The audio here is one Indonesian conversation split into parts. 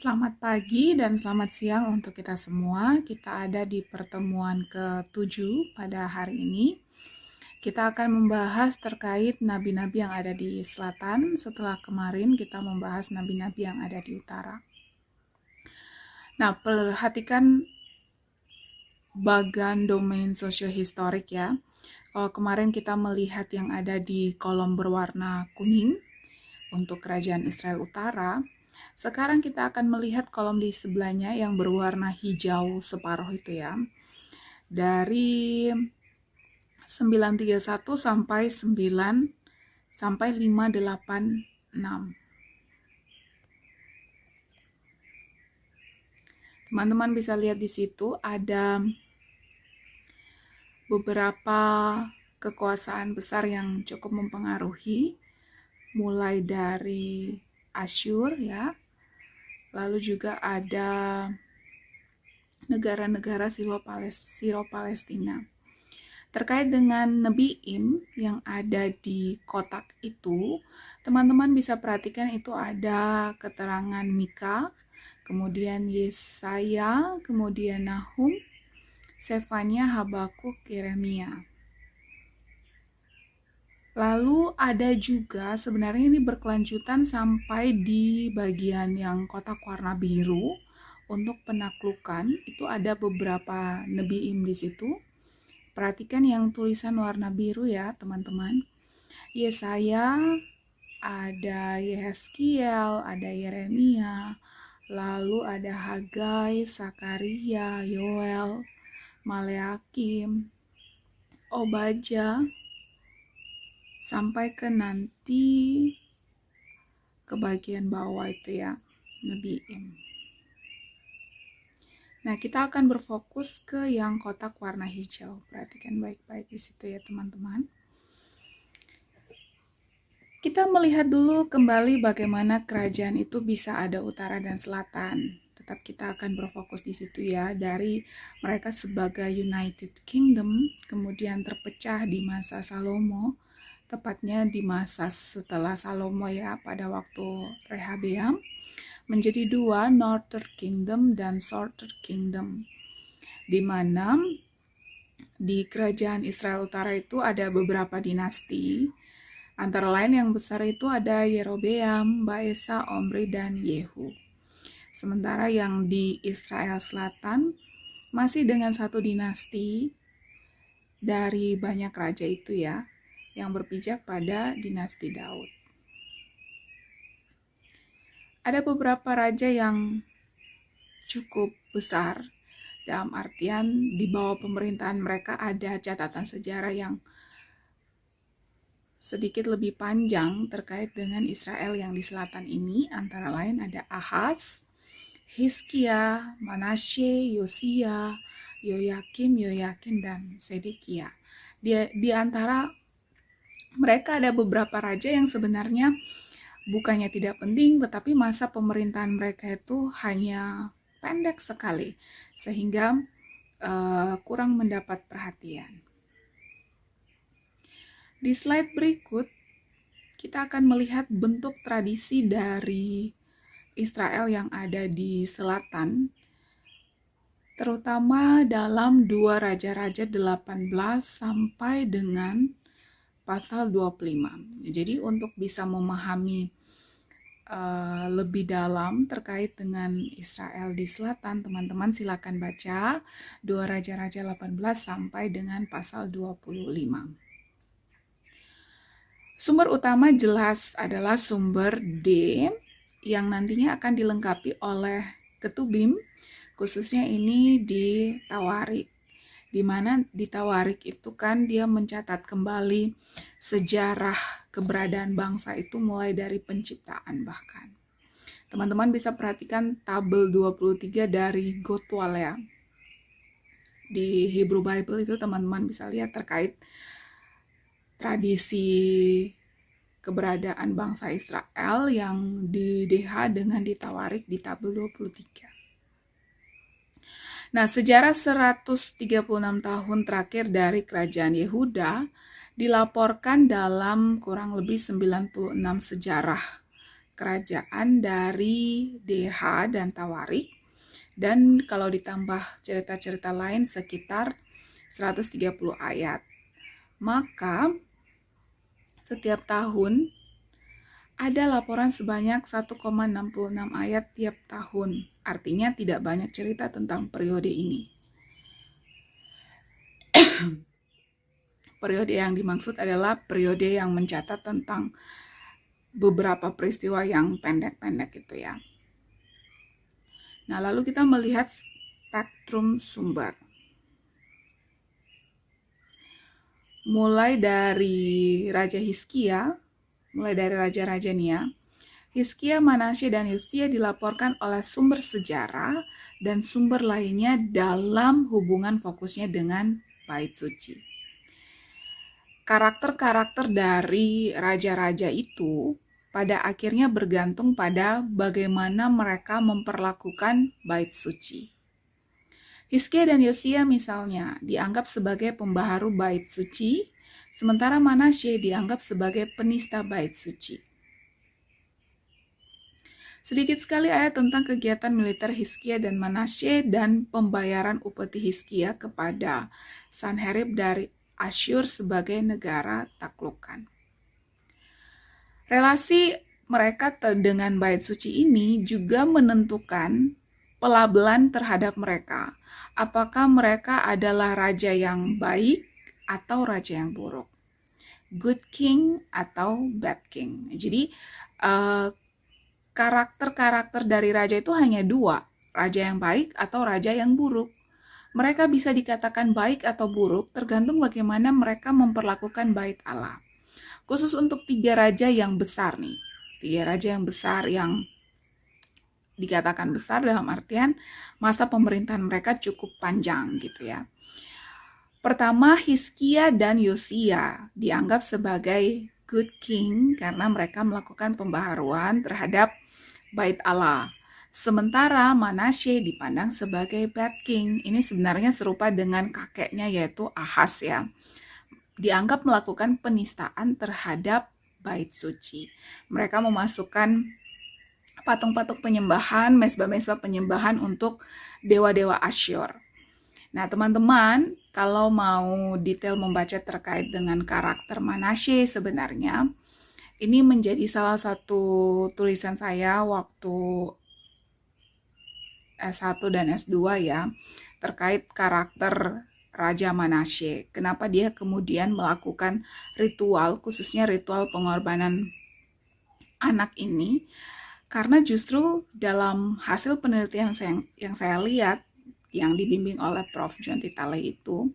Selamat pagi dan selamat siang untuk kita semua. Kita ada di pertemuan ke-7 pada hari ini. Kita akan membahas terkait nabi-nabi yang ada di selatan setelah kemarin kita membahas nabi-nabi yang ada di utara. Nah, perhatikan bagan domain sosiohistorik ya. Kalau kemarin kita melihat yang ada di kolom berwarna kuning untuk kerajaan Israel Utara, sekarang kita akan melihat kolom di sebelahnya yang berwarna hijau separuh itu ya. Dari 931 sampai 586. Teman-teman bisa lihat di situ ada beberapa kekuasaan besar yang cukup mempengaruhi, mulai dari Asyur ya. Lalu juga ada negara-negara Siro-Palestina. Terkait dengan Nebi'im yang ada di kotak itu, teman-teman bisa perhatikan itu ada keterangan Mika, kemudian Yesaya, kemudian Nahum, Sefanya, Habakuk, Yeremia. Lalu ada juga, sebenarnya ini berkelanjutan sampai di bagian yang kotak warna biru untuk penaklukan. Itu ada beberapa Nebi'im di situ. Perhatikan yang tulisan warna biru ya, teman-teman. Yesaya, ada Yehezkiel, ada Yeremia, lalu ada Hagai, Sakaria, Yoel, Maleakim, Obadja, sampai ke nanti ke bagian bawah itu ya, Nebi'im. Nah, kita akan berfokus ke yang kotak warna hijau. Perhatikan baik-baik di situ ya, teman-teman. Kita melihat dulu kembali bagaimana kerajaan itu bisa ada utara dan selatan. Tetap kita akan berfokus di situ ya, dari mereka sebagai United Kingdom, kemudian terpecah di masa Salomo, tepatnya di masa setelah Salomo ya, pada waktu Rehabeam, menjadi dua, Northern Kingdom dan Southern Kingdom, di mana di kerajaan Israel Utara itu ada beberapa dinasti. Antara lain yang besar itu ada Yerobeam, Baesa, Omri, dan Yehu. Sementara yang di Israel Selatan masih dengan satu dinasti dari banyak raja itu ya, yang berpijak pada dinasti Daud. Ada beberapa raja yang cukup besar, dalam artian di bawah pemerintahan mereka ada catatan sejarah yang sedikit lebih panjang terkait dengan Israel yang di selatan ini. Antara lain ada Ahaz, Hizkia, Manasye, Yosia, Yoyakim, dan Sedekia. Di antara mereka ada beberapa raja yang sebenarnya bukannya tidak penting, tetapi masa pemerintahan mereka itu hanya pendek sekali, sehingga kurang mendapat perhatian. Di slide berikut, kita akan melihat bentuk tradisi dari Israel yang ada di selatan, terutama dalam 2 Raja-Raja 18 sampai dengan pasal 25. Jadi untuk bisa memahami lebih dalam terkait dengan Israel di selatan, teman-teman silakan baca 2 Raja-Raja 18 sampai dengan pasal 25. Sumber utama jelas adalah sumber D yang nantinya akan dilengkapi oleh Ketubim, khususnya ini di Tawarik. Di mana di Tawarik itu kan dia mencatat kembali sejarah keberadaan bangsa itu mulai dari penciptaan bahkan. Teman-teman bisa perhatikan tabel 23 dari Gotwal ya. Di Hebrew Bible itu teman-teman bisa lihat terkait tradisi keberadaan bangsa Israel yang di DH dengan ditawarik di tabel 23. Nah, sejarah 136 tahun terakhir dari kerajaan Yehuda dilaporkan dalam kurang lebih 96 sejarah kerajaan dari DH dan Tawarik, dan kalau ditambah cerita-cerita lain sekitar 130 ayat. Maka setiap tahun ada laporan sebanyak 1,66 ayat tiap tahun. Artinya tidak banyak cerita tentang periode ini. Periode yang dimaksud adalah periode yang mencatat tentang beberapa peristiwa yang pendek-pendek gitu ya. Nah, lalu kita melihat spektrum sumber. Mulai dari Raja Hizkia, mulai dari raja-raja nih ya. Hizkia, Manasye, dan Yosia dilaporkan oleh sumber sejarah dan sumber lainnya dalam hubungan fokusnya dengan bait suci. Karakter-karakter dari raja-raja itu pada akhirnya bergantung pada bagaimana mereka memperlakukan bait suci. Hizkia dan Yosia misalnya dianggap sebagai pembaharu bait suci, sementara Manasye dianggap sebagai penista bait suci. Sedikit sekali ayat tentang kegiatan militer Hizkia dan Manasye dan pembayaran upeti Hizkia kepada Sanherib dari Asyur sebagai negara taklukan. Relasi mereka dengan bait suci ini juga menentukan pelabelan terhadap mereka. Apakah mereka adalah raja yang baik atau raja yang buruk? Good king atau bad king. Jadi karakter-karakter dari raja itu hanya dua, raja yang baik atau raja yang buruk. Mereka bisa dikatakan baik atau buruk tergantung bagaimana mereka memperlakukan bait Allah. Khusus untuk 3 raja yang besar nih, 3 raja yang besar yang dikatakan besar dalam artian masa pemerintahan mereka cukup panjang gitu ya. Pertama, Hizkia dan Yosia dianggap sebagai good king karena mereka melakukan pembaharuan terhadap bait Allah. Sementara Manasye dipandang sebagai bad king. Ini sebenarnya serupa dengan kakeknya yaitu Ahaz ya. Dianggap melakukan penistaan terhadap bait suci. Mereka memasukkan patung-patung penyembahan, mesbah-mesbah penyembahan untuk dewa-dewa Asyur. Nah, teman-teman, kalau mau detail membaca terkait dengan karakter Manasye sebenarnya, ini menjadi salah satu tulisan saya waktu S1 dan S2 ya, terkait karakter Raja Manasye. Kenapa dia kemudian melakukan ritual, khususnya ritual pengorbanan anak ini? Karena justru dalam hasil penelitian yang saya lihat, yang dibimbing oleh Prof. John Titale itu,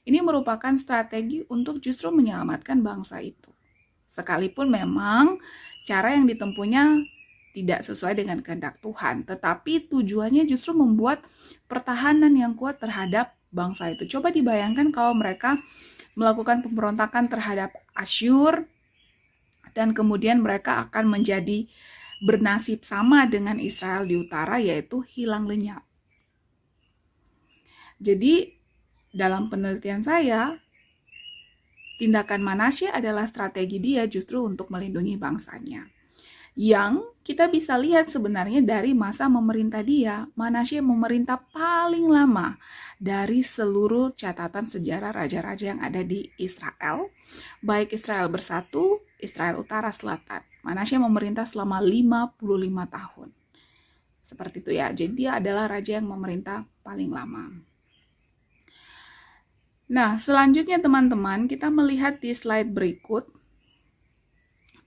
ini merupakan strategi untuk justru menyelamatkan bangsa itu. Sekalipun memang cara yang ditempuhnya tidak sesuai dengan kehendak Tuhan, tetapi tujuannya justru membuat pertahanan yang kuat terhadap bangsa itu. Coba dibayangkan kalau mereka melakukan pemberontakan terhadap Asyur, dan kemudian mereka akan menjadi bernasib sama dengan Israel di utara, yaitu hilang lenyap. Jadi dalam penelitian saya, tindakan Manasye adalah strategi dia justru untuk melindungi bangsanya. Yang kita bisa lihat sebenarnya dari masa memerintah dia, Manasye memerintah paling lama dari seluruh catatan sejarah raja-raja yang ada di Israel. Baik Israel Bersatu, Israel Utara, Selatan. Manasye memerintah selama 55 tahun. Seperti itu ya, jadi dia adalah raja yang memerintah paling lama. Nah, selanjutnya teman-teman, kita melihat di slide berikut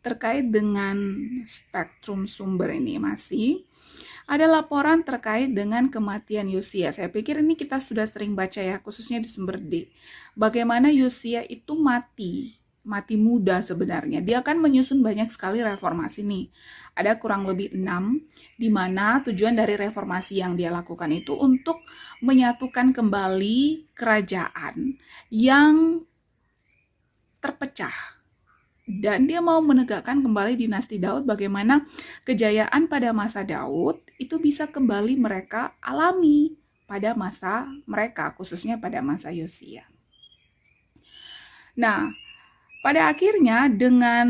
terkait dengan spektrum sumber ini masih ada laporan terkait dengan kematian Yosia. Saya pikir ini kita sudah sering baca ya, khususnya di sumber D. Bagaimana Yosia itu mati muda sebenarnya. Dia akan menyusun banyak sekali reformasi nih. Ada kurang lebih 6, di mana tujuan dari reformasi yang dia lakukan itu untuk menyatukan kembali kerajaan yang terpecah. Dan dia mau menegakkan kembali dinasti Daud, bagaimana kejayaan pada masa Daud itu bisa kembali mereka alami pada masa mereka, khususnya pada masa Yosia. Nah, pada akhirnya dengan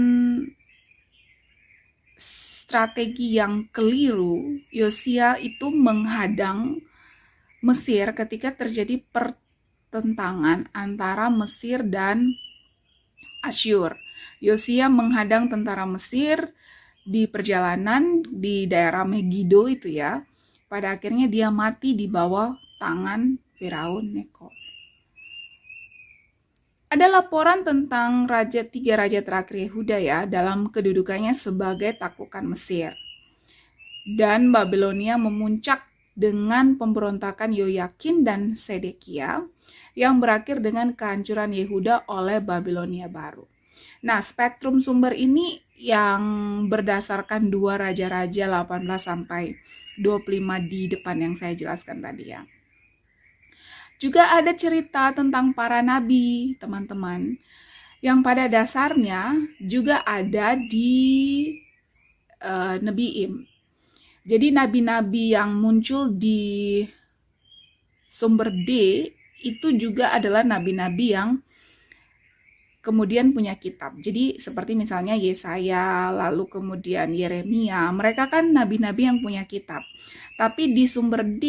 strategi yang keliru, Yosia itu menghadang Mesir ketika terjadi pertentangan antara Mesir dan Asyur. Yosia menghadang tentara Mesir di perjalanan di daerah Megiddo itu ya. Pada akhirnya dia mati di bawah tangan Firaun Neko. Ada laporan tentang tiga raja terakhir Yehuda ya dalam kedudukannya sebagai taklukan Mesir. Dan Babilonia memuncak dengan pemberontakan Yoyakin dan Sedekia yang berakhir dengan kehancuran Yehuda oleh Babilonia baru. Nah, spektrum sumber ini yang berdasarkan dua raja-raja 18 sampai 25 di depan yang saya jelaskan tadi ya. Juga ada cerita tentang para nabi, teman-teman, yang pada dasarnya juga ada di Nebiim. Jadi nabi-nabi yang muncul di sumber D itu juga adalah nabi-nabi yang kemudian punya kitab. Jadi seperti misalnya Yesaya, lalu kemudian Yeremia, mereka kan nabi-nabi yang punya kitab. Tapi di sumber D,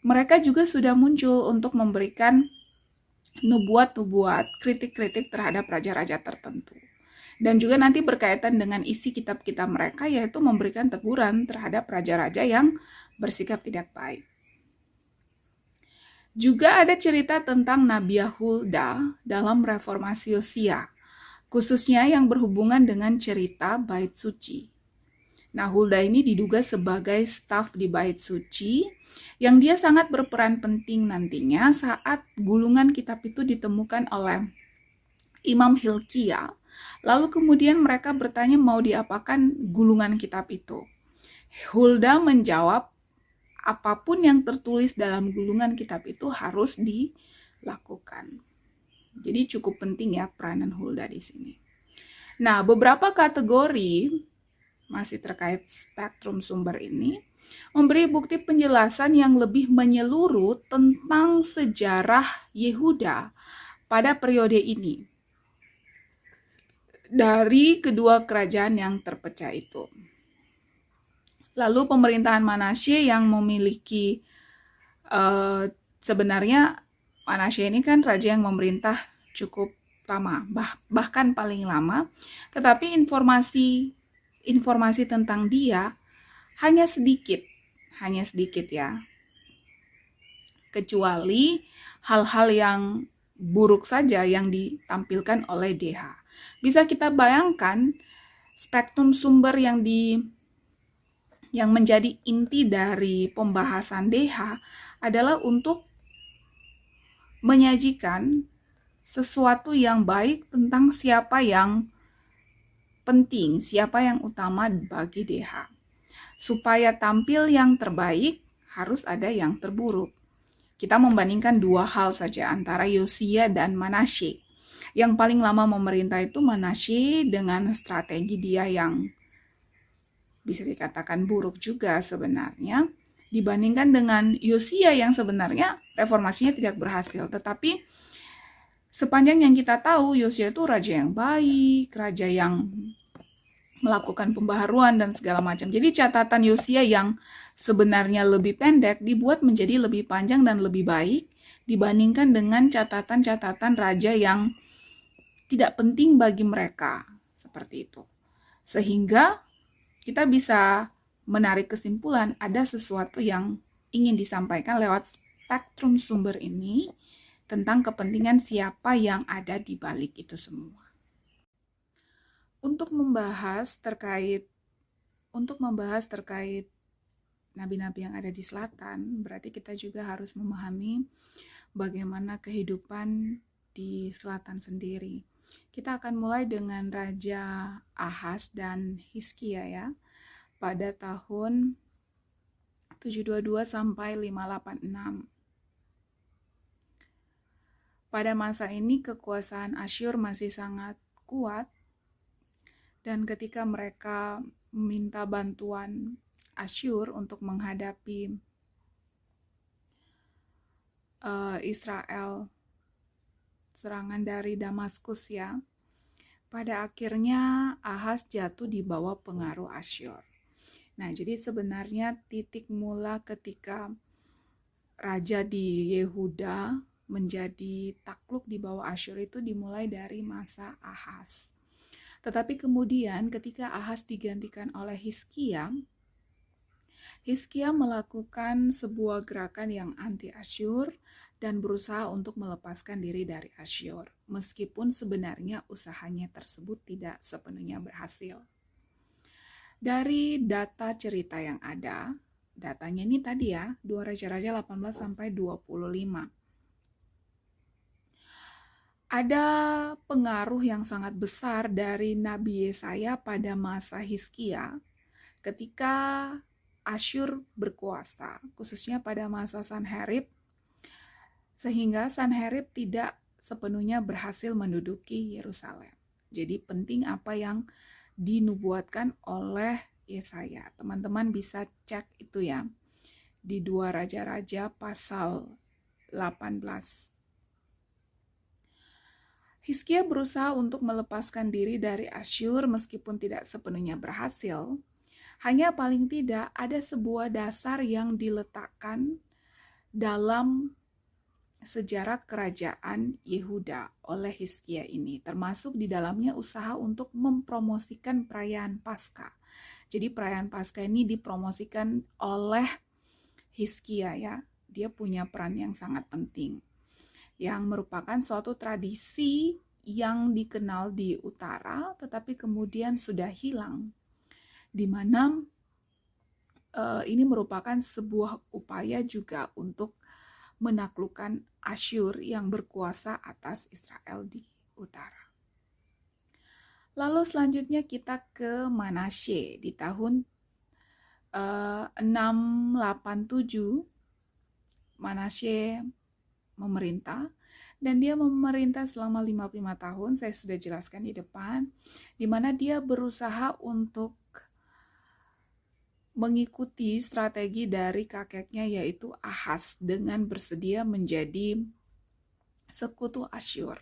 mereka juga sudah muncul untuk memberikan nubuat-nubuat, kritik-kritik terhadap raja-raja tertentu. Dan juga nanti berkaitan dengan isi kitab-kitab mereka, yaitu memberikan teguran terhadap raja-raja yang bersikap tidak baik. Juga ada cerita tentang Nabi Hulda dalam reformasi Yosia, khususnya yang berhubungan dengan cerita Bait Suci. Nah, Hulda ini diduga sebagai staf di Bait Suci, yang dia sangat berperan penting nantinya saat gulungan kitab itu ditemukan oleh Imam Hilkiah. Lalu kemudian mereka bertanya mau diapakan gulungan kitab itu. Hulda menjawab, apapun yang tertulis dalam gulungan kitab itu harus dilakukan. Jadi cukup penting ya peranan Hulda di sini. Nah, beberapa kategori masih terkait spektrum sumber ini memberi bukti penjelasan yang lebih menyeluruh tentang sejarah Yehuda pada periode ini dari kedua kerajaan yang terpecah itu. Lalu pemerintahan Manasye yang memiliki sebenarnya Manasye ini kan raja yang memerintah cukup lama, bahkan paling lama, tetapi informasi tentang dia hanya sedikit ya. Kecuali hal-hal yang buruk saja yang ditampilkan oleh DH. Bisa kita bayangkan spektrum sumber yang menjadi inti dari pembahasan DH adalah untuk menyajikan sesuatu yang baik tentang siapa yang penting, siapa yang utama bagi DH. Supaya tampil yang terbaik, harus ada yang terburuk. Kita membandingkan dua hal saja antara Yosia dan Manasye. Yang paling lama memerintah itu Manasye dengan strategi dia yang bisa dikatakan buruk juga sebenarnya, dibandingkan dengan Yosia yang sebenarnya reformasinya tidak berhasil. Tetapi sepanjang yang kita tahu, Yosia itu raja yang baik, raja yang melakukan pembaharuan dan segala macam. Jadi catatan Yosia yang sebenarnya lebih pendek dibuat menjadi lebih panjang dan lebih baik dibandingkan dengan catatan-catatan raja yang tidak penting bagi mereka. Seperti itu. Sehingga kita bisa menarik kesimpulan ada sesuatu yang ingin disampaikan lewat spektrum sumber ini tentang kepentingan siapa yang ada di balik itu semua. Untuk membahas terkait nabi-nabi yang ada di selatan, berarti kita juga harus memahami bagaimana kehidupan di selatan sendiri. Kita akan mulai dengan Raja Ahaz dan Hizkia ya, pada tahun 722 sampai 586. Pada masa ini kekuasaan Asyur masih sangat kuat, dan ketika mereka meminta bantuan Asyur untuk menghadapi Israel, serangan dari Damaskus ya, pada akhirnya Ahaz jatuh di bawah pengaruh Asyur. Nah, jadi sebenarnya titik mula ketika raja di Yehuda menjadi takluk di bawah Asyur itu dimulai dari masa Ahaz. Tetapi kemudian ketika Ahaz digantikan oleh Hizkia melakukan sebuah gerakan yang anti Asyur dan berusaha untuk melepaskan diri dari Asyur, meskipun sebenarnya usahanya tersebut tidak sepenuhnya berhasil. Dari data cerita yang ada, datanya ini tadi ya, 2 Raja-Raja 18 sampai 25. Ada pengaruh yang sangat besar dari Nabi Yesaya pada masa Hizkia ketika Asyur berkuasa, khususnya pada masa Sanherib, sehingga Sanherib tidak sepenuhnya berhasil menduduki Yerusalem. Jadi penting apa yang dinubuatkan oleh Yesaya. Teman-teman bisa cek itu ya, di 2 Raja-Raja pasal 18. Hizkia berusaha untuk melepaskan diri dari Asyur meskipun tidak sepenuhnya berhasil. Hanya paling tidak ada sebuah dasar yang diletakkan dalam sejarah kerajaan Yehuda oleh Hizkia ini, termasuk di dalamnya usaha untuk mempromosikan perayaan Paskah. Jadi perayaan Paskah ini dipromosikan oleh Hizkia ya. Dia punya peran yang sangat penting, yang merupakan suatu tradisi yang dikenal di utara tetapi kemudian sudah hilang, di mana ini merupakan sebuah upaya juga untuk menaklukkan Asyur yang berkuasa atas Israel di utara. Lalu selanjutnya kita ke Manasye di tahun 687. Manasye memerintah, dan dia memerintah selama 55 tahun, saya sudah jelaskan di depan, di mana dia berusaha untuk mengikuti strategi dari kakeknya yaitu Ahaz dengan bersedia menjadi sekutu Asyur.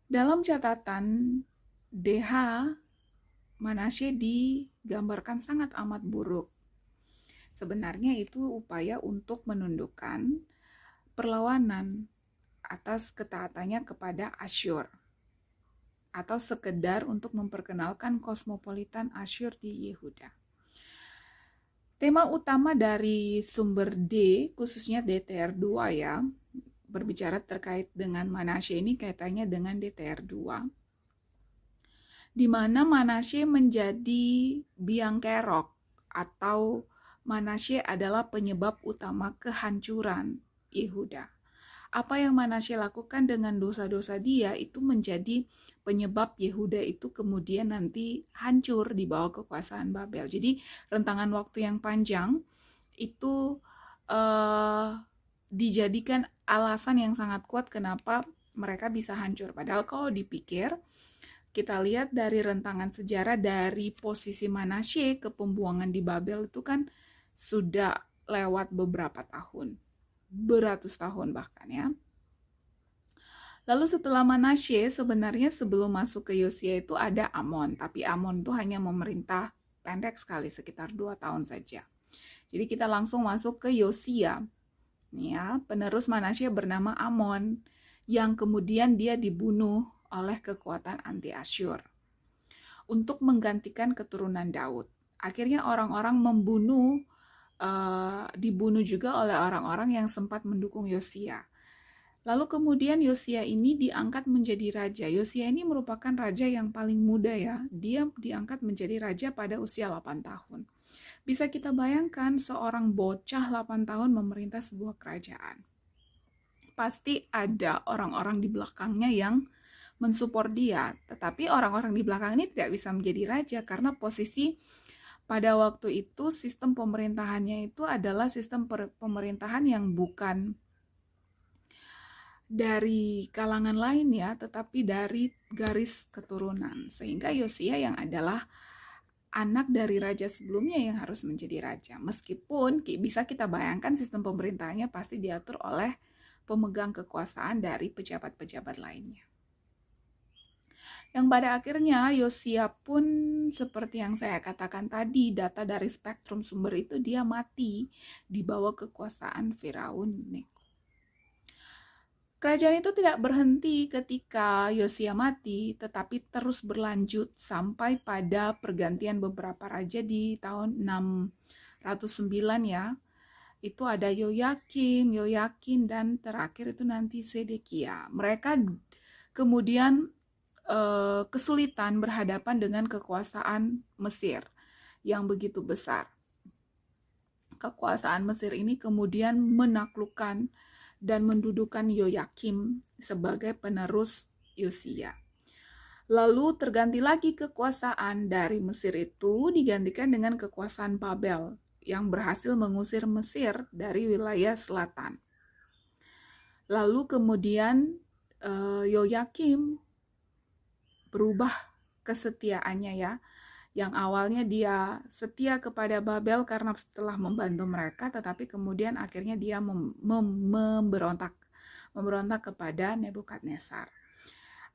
Dalam catatan DH, Manasye digambarkan sangat amat buruk. Sebenarnya itu upaya untuk menundukkan perlawanan atas ketaatannya kepada Asyur, atau sekedar untuk memperkenalkan kosmopolitan Asyur di Yehuda. Tema utama dari sumber D, khususnya DTR2 ya, berbicara terkait dengan Manasye ini kaitannya dengan DTR2, di mana Manasye menjadi biang kerok atau Manasye adalah penyebab utama kehancuran Yehuda. Apa yang Manasye lakukan dengan dosa-dosa dia itu menjadi penyebab Yehuda itu kemudian nanti hancur di bawah kekuasaan Babel. Jadi rentangan waktu yang panjang itu dijadikan alasan yang sangat kuat kenapa mereka bisa hancur. Padahal kalau dipikir, kita lihat dari rentangan sejarah dari posisi Manasye ke pembuangan di Babel itu kan sudah lewat beberapa tahun, beratus tahun bahkan ya. Lalu setelah Manasye, sebenarnya sebelum masuk ke Yosia itu ada Amon, tapi Amon itu hanya memerintah pendek sekali, sekitar 2 tahun saja. Jadi kita langsung masuk ke Yosia. Nih ya, penerus Manasye bernama Amon, yang kemudian dia dibunuh oleh kekuatan anti Asyur untuk menggantikan keturunan Daud. Akhirnya orang-orang dibunuh juga oleh orang-orang yang sempat mendukung Yosia. Lalu kemudian Yosia ini diangkat menjadi raja. Yosia ini merupakan raja yang paling muda ya. Dia diangkat menjadi raja pada usia 8 tahun. Bisa kita bayangkan seorang bocah 8 tahun memerintah sebuah kerajaan. Pasti ada orang-orang di belakangnya yang mensupport dia. Tetapi orang-orang di belakang ini tidak bisa menjadi raja karena posisi pada waktu itu sistem pemerintahannya itu adalah sistem pemerintahan yang bukan dari kalangan lain ya, tetapi dari garis keturunan. Sehingga Yosia yang adalah anak dari raja sebelumnya yang harus menjadi raja. Meskipun bisa kita bayangkan sistem pemerintahannya pasti diatur oleh pemegang kekuasaan dari pejabat-pejabat lainnya. Yang pada akhirnya Yosia pun seperti yang saya katakan tadi, data dari spektrum sumber itu dia mati di bawah kekuasaan Firaun Neko. Kerajaan itu tidak berhenti ketika Yosia mati, tetapi terus berlanjut sampai pada pergantian beberapa raja di tahun 609 ya. Itu ada Yoyakim, Yoyakin, dan terakhir itu nanti Sedekia. Mereka kemudian kesulitan berhadapan dengan kekuasaan Mesir yang begitu besar. Kekuasaan Mesir ini kemudian menaklukkan dan mendudukan Yoyakim sebagai penerus Yosia. Lalu terganti lagi kekuasaan dari Mesir itu digantikan dengan kekuasaan Babel yang berhasil mengusir Mesir dari wilayah selatan. Lalu kemudian Yoyakim berubah kesetiaannya ya. Yang awalnya dia setia kepada Babel karena setelah membantu mereka, tetapi kemudian akhirnya dia memberontak kepada Nebukadnezar.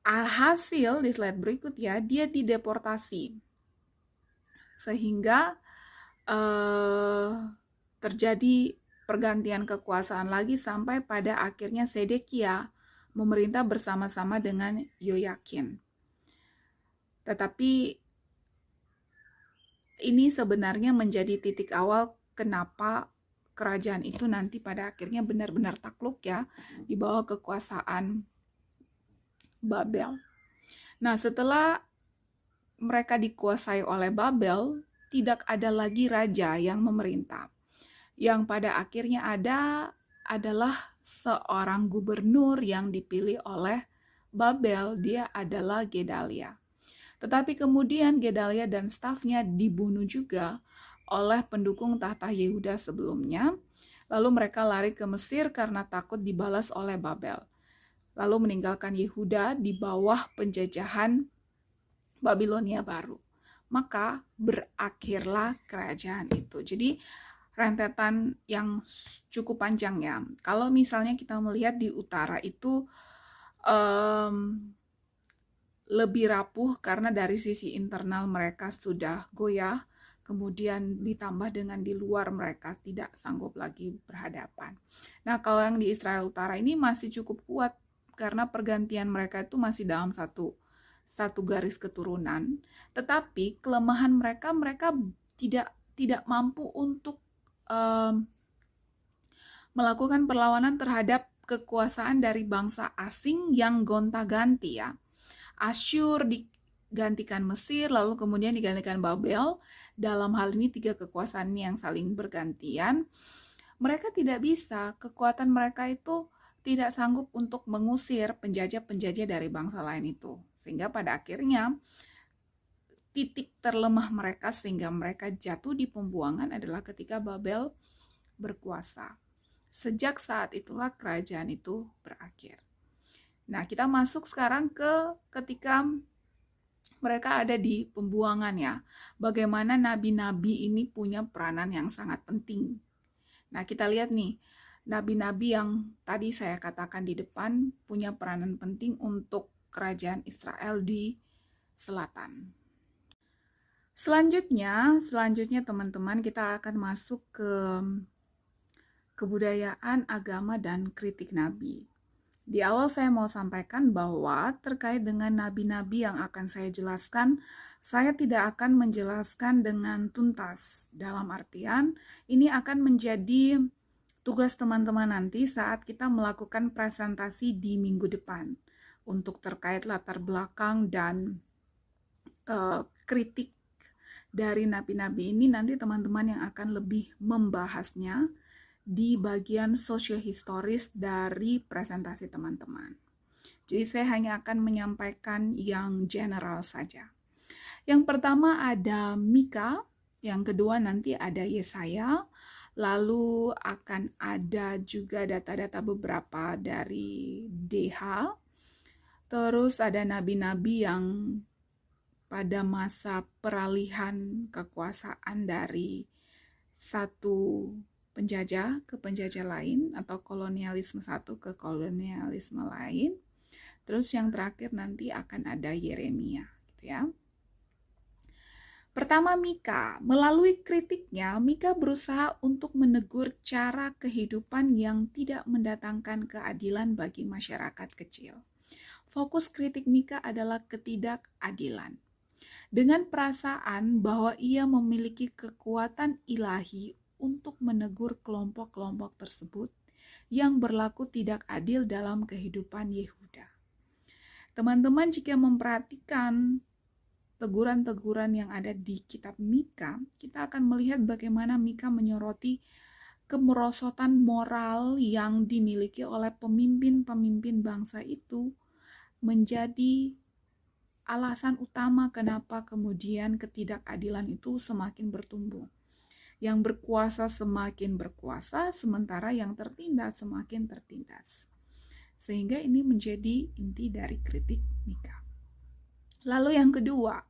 Alhasil di slide berikut ya, dia dideportasi sehingga terjadi pergantian kekuasaan lagi sampai pada akhirnya Sedekia memerintah bersama-sama dengan Yoyakin. Tetapi ini sebenarnya menjadi titik awal kenapa kerajaan itu nanti pada akhirnya benar-benar takluk ya di bawah kekuasaan Babel. Nah, setelah mereka dikuasai oleh Babel, tidak ada lagi raja yang memerintah. Yang pada akhirnya ada adalah seorang gubernur yang dipilih oleh Babel, dia adalah Gedalia. Tetapi kemudian Gedalia dan stafnya dibunuh juga oleh pendukung tahta Yehuda sebelumnya. Lalu mereka lari ke Mesir karena takut dibalas oleh Babel. Lalu meninggalkan Yehuda di bawah penjajahan Babilonia baru. Maka berakhirlah kerajaan itu. Jadi rentetan yang cukup panjang ya. Kalau misalnya kita melihat di utara itu lebih rapuh karena dari sisi internal mereka sudah goyah, kemudian ditambah dengan di luar mereka tidak sanggup lagi berhadapan. Nah, kalau yang di Israel Utara ini masih cukup kuat karena pergantian mereka itu masih dalam satu garis keturunan, tetapi kelemahan mereka tidak mampu untuk melakukan perlawanan terhadap kekuasaan dari bangsa asing yang gonta-ganti ya. Asyur digantikan Mesir, lalu kemudian digantikan Babel. Dalam hal ini 3 kekuasaan ini yang saling bergantian. Mereka tidak bisa, kekuatan mereka itu tidak sanggup untuk mengusir penjajah-penjajah dari bangsa lain itu. Sehingga pada akhirnya titik terlemah mereka sehingga mereka jatuh di pembuangan adalah ketika Babel berkuasa. Sejak saat itulah kerajaan itu berakhir. Nah, kita masuk sekarang ke ketika mereka ada di pembuangan ya. Bagaimana nabi-nabi ini punya peranan yang sangat penting. Nah, kita lihat nih, nabi-nabi yang tadi saya katakan di depan punya peranan penting untuk kerajaan Israel di selatan. Selanjutnya teman-teman kita akan masuk ke kebudayaan, agama, dan kritik nabi. Di awal saya mau sampaikan bahwa terkait dengan nabi-nabi yang akan saya jelaskan, saya tidak akan menjelaskan dengan tuntas. Dalam artian, ini akan menjadi tugas teman-teman nanti saat kita melakukan presentasi di minggu depan. Untuk terkait latar belakang dan kritik dari nabi-nabi ini, nanti teman-teman yang akan lebih membahasnya di bagian sosiohistoris dari presentasi teman-teman. Jadi saya hanya akan menyampaikan yang general saja. Yang pertama ada Mika, yang kedua nanti ada Yesaya, lalu akan ada juga data-data beberapa dari DH, terus ada nabi-nabi yang pada masa peralihan kekuasaan dari satu penjajah ke penjajah lain atau kolonialisme satu ke kolonialisme lain. Terus yang terakhir nanti akan ada Yeremia, gitu ya. Pertama Mika, melalui kritiknya, Mika berusaha untuk menegur cara kehidupan yang tidak mendatangkan keadilan bagi masyarakat kecil. Fokus kritik Mika adalah ketidakadilan. Dengan perasaan bahwa ia memiliki kekuatan ilahi untuk menegur kelompok-kelompok tersebut yang berlaku tidak adil dalam kehidupan Yehuda. Teman-teman jika memperhatikan teguran-teguran yang ada di kitab Mika, kita akan melihat bagaimana Mika menyoroti kemerosotan moral yang dimiliki oleh pemimpin-pemimpin bangsa itu menjadi alasan utama kenapa kemudian ketidakadilan itu semakin bertumbuh. Yang berkuasa semakin berkuasa, sementara yang tertindas semakin tertindas. Sehingga ini menjadi inti dari kritik Mika. Lalu yang kedua,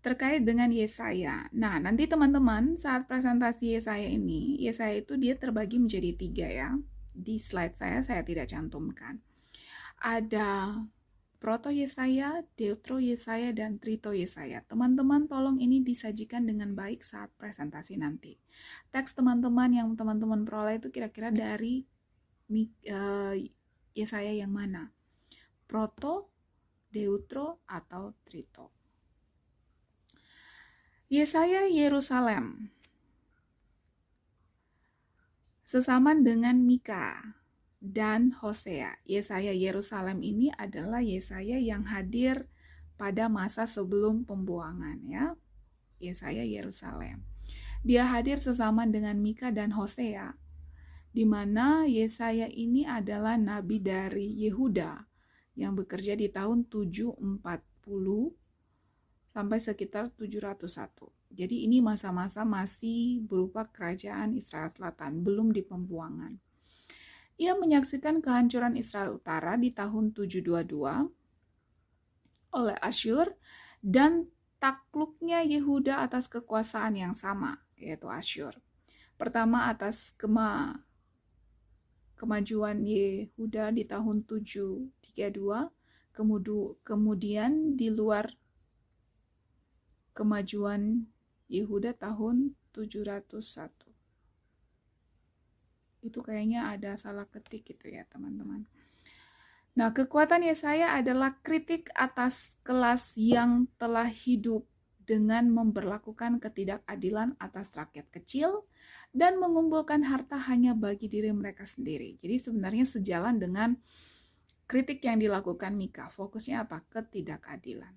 terkait dengan Yesaya. Nah, nanti teman-teman saat presentasi Yesaya ini, Yesaya itu dia terbagi menjadi 3 ya. Di slide saya tidak cantumkan. Ada Proto Yesaya, Deutro Yesaya, dan Trito Yesaya. Teman-teman tolong ini disajikan dengan baik saat presentasi nanti. Teks teman-teman yang teman-teman peroleh itu kira-kira dari Yesaya yang mana? Proto, Deutro, atau Trito? Yesaya Yerusalem sesaman dengan Mika dan Hosea. Yesaya Yerusalem ini adalah Yesaya yang hadir pada masa sebelum pembuangan ya. Yesaya Yerusalem. Dia hadir sesaman dengan Mika dan Hosea, di mana Yesaya ini adalah nabi dari Yehuda yang bekerja di tahun 740 sampai sekitar 701. Jadi ini masa-masa masih berupa kerajaan Israel Selatan, belum di pembuangan. Ia menyaksikan kehancuran Israel Utara di tahun 722 oleh Asyur dan takluknya Yehuda atas kekuasaan yang sama, yaitu Asyur. Pertama atas kemajuan Yehuda di tahun 732, kemudian di luar kemajuan Yehuda tahun 701. Itu kayaknya ada salah ketik gitu ya teman-teman. Nah, kekuatan Yesaya adalah kritik atas kelas yang telah hidup dengan memberlakukan ketidakadilan atas rakyat kecil dan mengumpulkan harta hanya bagi diri mereka sendiri. Jadi sebenarnya sejalan dengan kritik yang dilakukan Mika. Fokusnya apa? Ketidakadilan.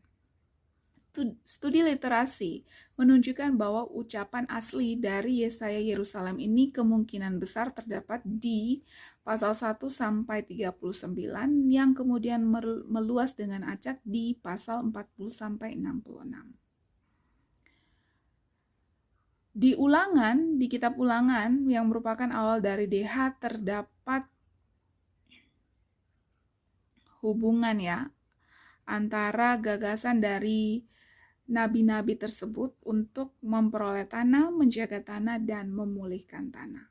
Studi literasi menunjukkan bahwa ucapan asli dari Yesaya Yerusalem ini kemungkinan besar terdapat di pasal 1 sampai 39 yang kemudian meluas dengan acak di pasal 40 sampai 66. Di Ulangan, di kitab Ulangan yang merupakan awal dari DH terdapat hubungan ya antara gagasan dari nabi-nabi tersebut untuk memperoleh tanah, menjaga tanah, dan memulihkan tanah.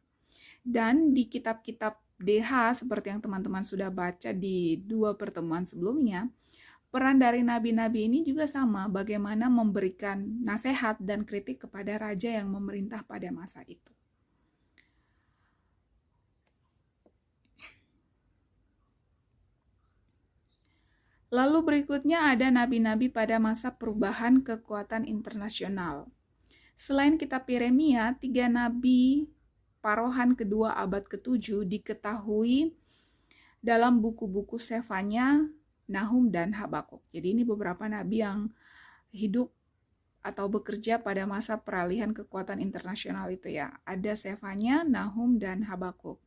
Dan di kitab-kitab DH, seperti yang teman-teman sudah baca di 2 pertemuan sebelumnya, peran dari nabi-nabi ini juga sama, bagaimana memberikan nasihat dan kritik kepada raja yang memerintah pada masa itu. Lalu berikutnya ada nabi-nabi pada masa perubahan kekuatan internasional. Selain kitab Yeremia, 3 nabi Parohan kedua abad ke-7 diketahui dalam buku-buku Sefanya, Nahum, dan Habakuk. Jadi ini beberapa nabi yang hidup atau bekerja pada masa peralihan kekuatan internasional itu ya. Ada Sefanya, Nahum, dan Habakuk.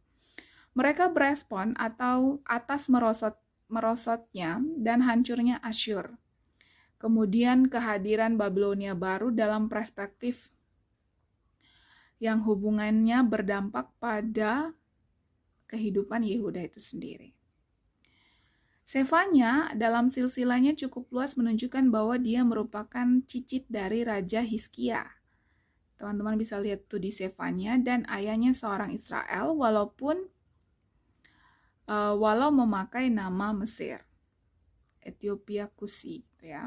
Mereka berespon atau atas merosotnya dan hancurnya Asyur. Kemudian kehadiran Babilonia baru dalam perspektif yang hubungannya berdampak pada kehidupan Yehuda itu sendiri. Sefanya dalam silsilahnya cukup luas menunjukkan bahwa dia merupakan cicit dari Raja Hizkia. Teman-teman bisa lihat tuh di Sefanya, dan ayahnya seorang Israel walau memakai nama Mesir. Ethiopia Kusi, ya.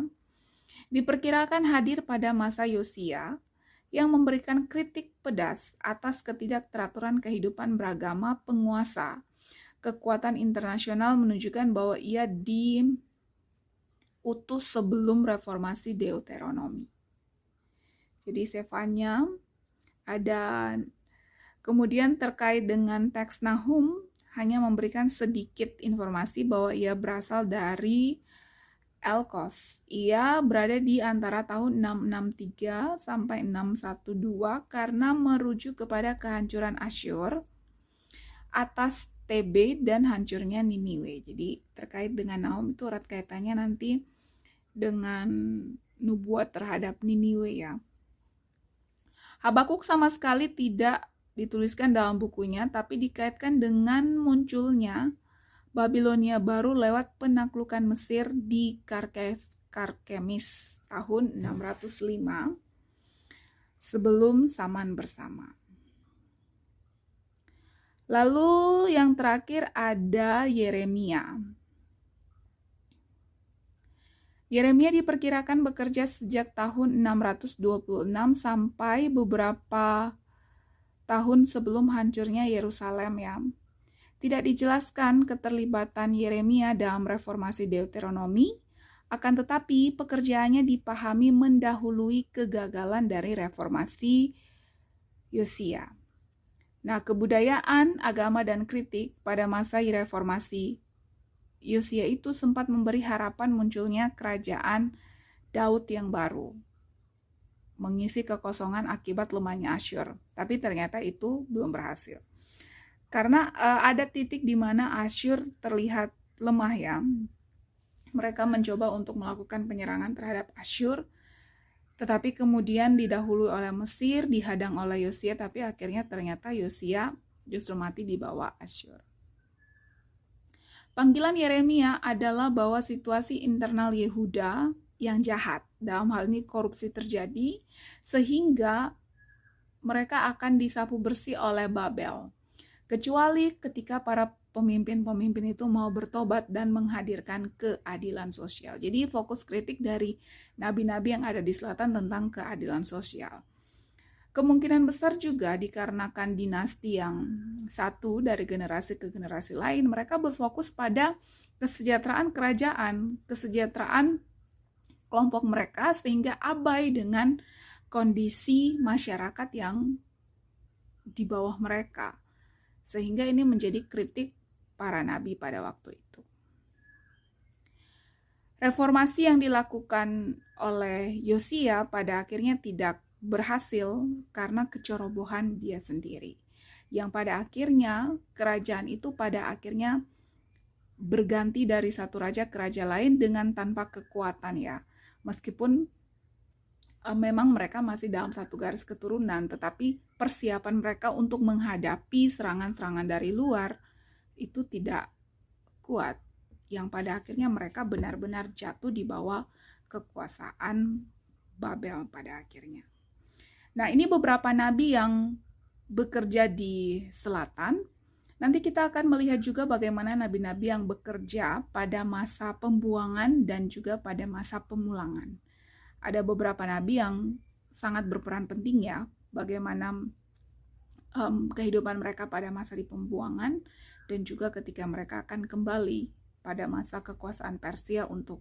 Diperkirakan hadir pada masa Yosia yang memberikan kritik pedas atas ketidakteraturan kehidupan beragama penguasa. Kekuatan internasional menunjukkan bahwa ia diutus sebelum reformasi Deuteronomi. Jadi Sefanya ada. Kemudian terkait dengan teks Nahum, hanya memberikan sedikit informasi bahwa ia berasal dari Elkos. Ia berada di antara tahun 663 sampai 612 karena merujuk kepada kehancuran Asyur atas TB dan hancurnya Niniwe. Jadi terkait dengan Nahum itu erat kaitannya nanti dengan nubuat terhadap Niniwe, ya. Habakuk sama sekali tidak dituliskan dalam bukunya, tapi dikaitkan dengan munculnya Babilonia baru lewat penaklukan Mesir di Karkemis tahun 605 sebelum Saman bersama. Lalu yang terakhir ada Yeremia. Yeremia diperkirakan bekerja sejak tahun 626 sampai beberapa tahun sebelum hancurnya Yerusalem, ya. Tidak dijelaskan keterlibatan Yeremia dalam reformasi Deuteronomi, akan tetapi pekerjaannya dipahami mendahului kegagalan dari reformasi Yosia. Nah, kebudayaan, agama, dan kritik pada masa reformasi Yosia itu sempat memberi harapan munculnya kerajaan Daud yang baru, mengisi kekosongan akibat lemahnya Asyur. Tapi ternyata itu belum berhasil. Karena ada titik di mana Asyur terlihat lemah, ya. Mereka mencoba untuk melakukan penyerangan terhadap Asyur, tetapi kemudian didahului oleh Mesir, dihadang oleh Yosia, tapi akhirnya ternyata Yosia justru mati di bawah Asyur. Panggilan Yeremia adalah bahwa situasi internal Yehuda yang jahat, dalam hal ini korupsi terjadi, sehingga mereka akan disapu bersih oleh Babel. Kecuali ketika para pemimpin-pemimpin itu mau bertobat dan menghadirkan keadilan sosial. Jadi fokus kritik dari nabi-nabi yang ada di selatan tentang keadilan sosial. Kemungkinan besar juga dikarenakan dinasti yang satu dari generasi ke generasi lain, mereka berfokus pada kesejahteraan kerajaan, kesejahteraan kelompok mereka, sehingga abai dengan kondisi masyarakat yang di bawah mereka. Sehingga ini menjadi kritik para nabi pada waktu itu. Reformasi yang dilakukan oleh Yosia pada akhirnya tidak berhasil karena kecerobohan dia sendiri. Yang pada akhirnya kerajaan itu pada akhirnya berganti dari satu raja ke raja lain dengan tanpa kekuatan, ya. Meskipun memang mereka masih dalam satu garis keturunan, tetapi persiapan mereka untuk menghadapi serangan-serangan dari luar itu tidak kuat, yang pada akhirnya mereka benar-benar jatuh di bawah kekuasaan Babel pada akhirnya. Nah, ini beberapa nabi yang bekerja di selatan. Nanti kita akan melihat juga bagaimana nabi-nabi yang bekerja pada masa pembuangan dan juga pada masa pemulangan. Ada beberapa nabi yang sangat berperan penting, ya, bagaimana kehidupan mereka pada masa di pembuangan dan juga ketika mereka akan kembali pada masa kekuasaan Persia untuk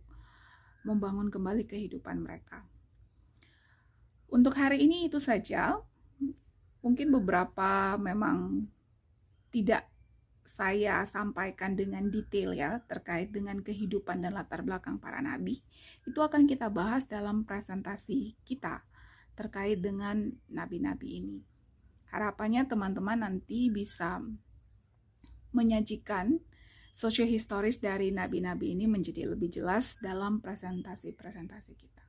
membangun kembali kehidupan mereka. Untuk hari ini itu saja. Mungkin beberapa memang tidak saya sampaikan dengan detail, ya, terkait dengan kehidupan dan latar belakang para nabi. Itu akan kita bahas dalam presentasi kita terkait dengan nabi-nabi ini. Harapannya teman-teman nanti bisa menyajikan sosiohistoris dari nabi-nabi ini menjadi lebih jelas dalam presentasi-presentasi kita.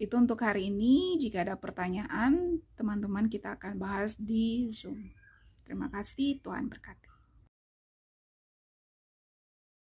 Itu untuk hari ini. Jika ada pertanyaan, teman-teman kita akan bahas di Zoom. Terima kasih, Tuhan berkati.